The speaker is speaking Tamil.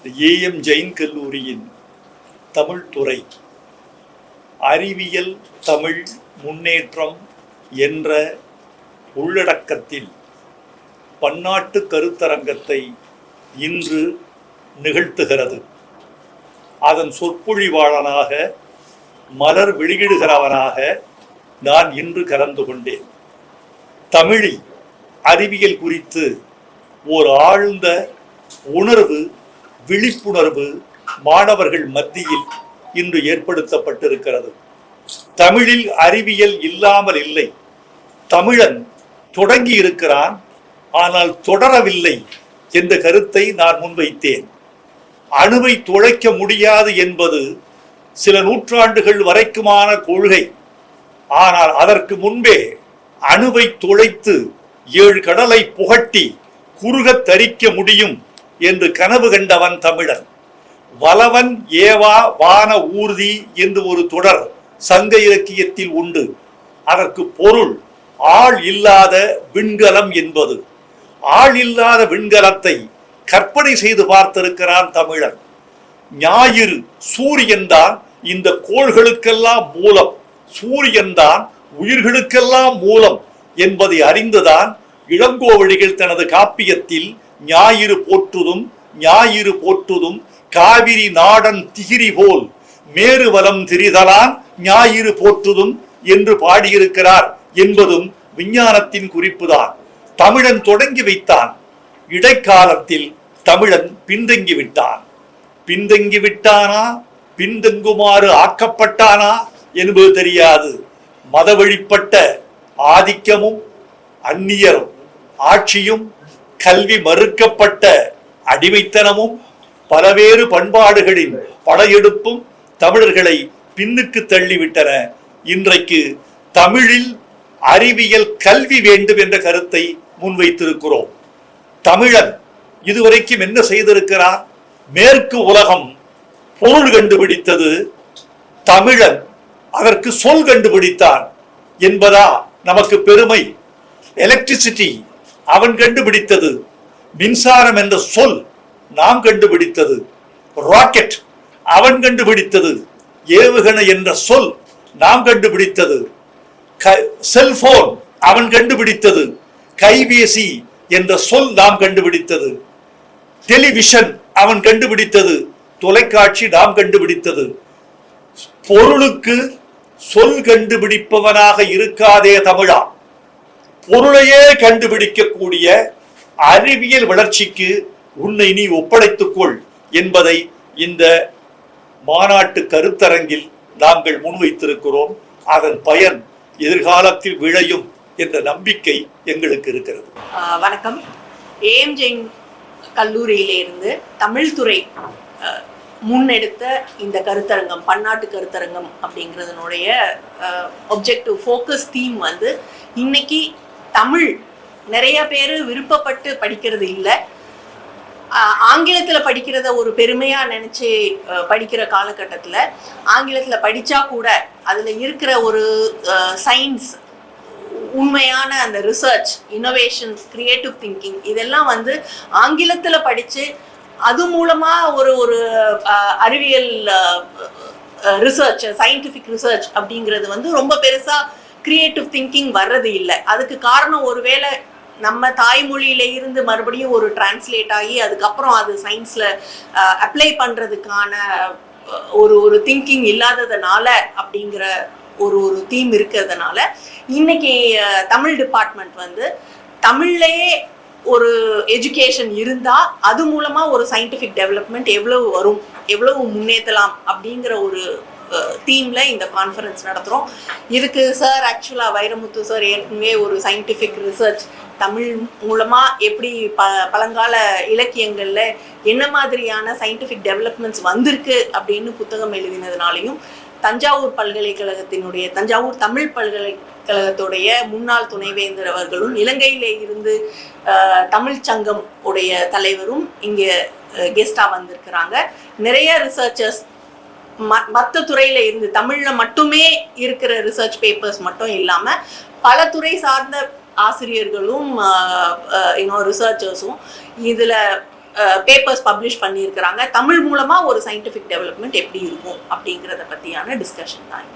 ஏஎம் ஜெயின் கல்லூரியின் தமிழ் துறை அறிவியல் தமிழ் முன்னேற்றம் என்ற உள்ளடக்கத்தில் பன்னாட்டு கருத்தரங்கத்தை இன்று நிகழ்த்துகிறது. அதன் சொற்பொழிவாளனாக மலர் வெளியிடுகிறவனாக நான் இன்று கலந்து கொண்டேன். தமிழில் அறிவியல் குறித்து ஓர் ஆழ்ந்த உணர்வு, விழிப்புணர்வு மாணவர்கள் மத்தியில் இன்று ஏற்படுத்தப்பட்டிருக்கிறது. தமிழில் அறிவியல் இல்லாமல் இல்லை. தமிழன் தொடங்கி இருக்கிறான், ஆனால் தொடரவில்லை என்ற கருத்தை நான் முன்வைத்தேன். அணுவை துளைக்க முடியாது என்பது சில நூற்றாண்டுகள் வரைக்குமான கொள்கை. ஆனால் அதற்கு முன்பே அணுவை துளைத்து 7 கடலை புகட்டி குறுகத் தரிக்க முடியும் என்று கனவு கண்டவன் தமிழன். வலவன் ஏவா வான ஊர்தி என்று ஒரு தொடர் சங்க இலக்கியத்தில் உண்டு. அதற்கு பொருள் ஆள் இல்லாத விண்கலம் என்பது. ஆள் இல்லாத விண்கலத்தை கற்பனை செய்து பார்த்திருக்கிறான் தமிழன். ஞாயிறு சூரியன்தான் இந்த கோள்களுக்கெல்லாம் மூலம், சூரியன்தான் உயிர்களுக்கெல்லாம் மூலம் என்பதை அறிந்துதான் இளங்கோவடிகள் தனது காப்பியத்தில் ஞாயிறு போற்றுதும் காவிரி நாடன் திகிரி போல் மேருவலம் திரிதலான் ஞாயிறு போற்றுதும் என்று பாடியிருக்கிறார் என்பதும் விஞ்ஞானத்தின் குறிப்புதான். தமிழன் தொடங்கி வைத்தான். இடைக்காலத்தில் தமிழன் பின்தங்கி விட்டான். பின்தங்கி விட்டானா, பின்தங்குமாறு ஆக்கப்பட்டானா என்பது தெரியாது. மத வழிப்பட்ட ஆதிக்கமும் அந்நியரும் ஆட்சியும் கல்வி மறுக்கப்பட்ட அடிமைத்தனமும் பலவேறு பண்பாடுகளின் படையெடுப்பும் தமிழர்களை பின்னுக்கு தள்ளிவிட்டன. இன்றைக்கு தமிழில் அறிவியல் கல்வி வேண்டும் என்ற கருத்தை முன்வைத்திருக்கிறோம். தமிழன் இதுவரைக்கும் என்ன செய்திருக்கிறார்? மேற்கு உலகம் பொருள் கண்டுபிடித்தது, தமிழன் அதற்கு சொல் கண்டுபிடித்தான் என்பதா நமக்கு பெருமை? எலக்ட்ரிசிட்டி அவன் கண்டுபிடித்தது, மின்சாரம் என்ற சொல் நாம் கண்டுபிடித்தது. ராக்கெட் அவன் கண்டுபிடித்தது, ஏவுகணை என்ற சொல் நாம் கண்டுபிடித்தது. செல்போன் அவன் கண்டுபிடித்தது, கைபேசி என்ற சொல் நாம் கண்டுபிடித்தது. டெலிவிஷன் அவன் கண்டுபிடித்தது, தொலைக்காட்சி நாம் கண்டுபிடித்தது. பொருளுக்கு சொல் கண்டுபிடிப்பவனாக இருக்காதே தமிழா. பொருளையே கண்டுபிடிக்கக்கூடிய அறிவியல் வளர்ச்சிக்கு உன்னை நீ ஒப்படைத்துக் கொள் என்பதை இந்த மாநாட்டு கருத்தரங்கில் நாங்கள் முன்வைத்திருக்கிறோம். அதன் பயன் எதிர்காலத்தில் விளையும் என்ற நம்பிக்கை எங்களுக்கு இருக்கிறது. வணக்கம். ஏஎம் ஜெயின் கல்லூரியிலிருந்து தமிழ் துறை முன்னெடுத்த இந்த கருத்தரங்கம், பன்னாட்டு கருத்தரங்கம் அப்படிங்கிறதுனுடைய ஒப்ஜெக்டிவ் ஃபோக்கஸ் தீம் வந்து இன்னைக்கு தமிழ் நிறைய பேர் விருப்பப்பட்டு படிக்கிறது இல்லை, ஆங்கிலத்தில் படிக்கிறத ஒரு பெருமையாக நினச்சி படிக்கிற காலகட்டத்தில் ஆங்கிலத்தில் படித்தா கூட அதில் இருக்கிற ஒரு சயின்ஸ், உண்மையான அந்த ரிசர்ச், இனோவேஷன், கிரியேட்டிவ் திங்கிங் இதெல்லாம் வந்து ஆங்கிலத்தில் படித்து அது மூலமாக ஒரு அறிவியல் ரிசர்ச், சயின்டிஃபிக் ரிசர்ச் அப்படிங்கிறது வந்து ரொம்ப பெருசாக கிரியேட்டிவ் திங்கிங் வர்றது இல்லை. அதுக்கு காரணம் ஒருவேளை நம்ம தாய்மொழியில இருந்து மறுபடியும் ஒரு டிரான்ஸ்லேட் ஆகி அதுக்கப்புறம் அது சயின்ஸில் அப்ளை பண்ணுறதுக்கான ஒரு திங்கிங் இல்லாததுனால அப்படிங்கிற ஒரு தீம் இருக்கிறதுனால இன்னைக்கு தமிழ் டிபார்ட்மெண்ட் வந்து தமிழ்லேயே ஒரு எஜுகேஷன் இருந்தால் அது மூலமாக ஒரு சயின்டிஃபிக் டெவலப்மெண்ட் எவ்வளவு வரும், எவ்வளவு முன்னேற்றலாம் அப்படிங்கிற ஒரு தீமில் இந்த கான்ஃபரன்ஸ் நடத்துகிறோம். இதுக்கு சார் ஆக்சுவலாக வைரமுத்து சார் ஏற்கனவே ஒரு சயின்டிஃபிக் ரிசர்ச் தமிழ் மூலமாக எப்படி பழங்கால இலக்கியங்களில் என்ன மாதிரியான சயின்டிஃபிக் டெவலப்மெண்ட்ஸ் வந்திருக்கு அப்படின்னு புத்தகம் எழுதினதுனாலையும், தஞ்சாவூர் பல்கலைக்கழகத்தினுடைய, தஞ்சாவூர் தமிழ் பல்கலைக்கழகத்துடைய முன்னாள் துணைவேந்தர் அவர்களும், இலங்கையிலே இருந்து தமிழ் சங்கம் உடைய தலைவரும் இங்கே கெஸ்டாக வந்திருக்கிறாங்க. நிறைய ரிசர்ச்சர்ஸ் மற்ற துறையில இருந்து தமிழ்ல மட்டுமே இருக்கிற ரிசர்ச் பேப்பர்ஸ் மட்டும் இல்லாம பல துறை சார்ந்த ஆசிரியர்களும் ரிசர்ச்சர்ஸும் இதுல பேப்பர்ஸ் பப்ளிஷ் பண்ணியிருக்கிறாங்க. தமிழ் மூலமா ஒரு சயின்டிஃபிக் டெவலப்மெண்ட் எப்படி இருக்கும் அப்படிங்கிறத பற்றியான டிஸ்கஷன் தான்.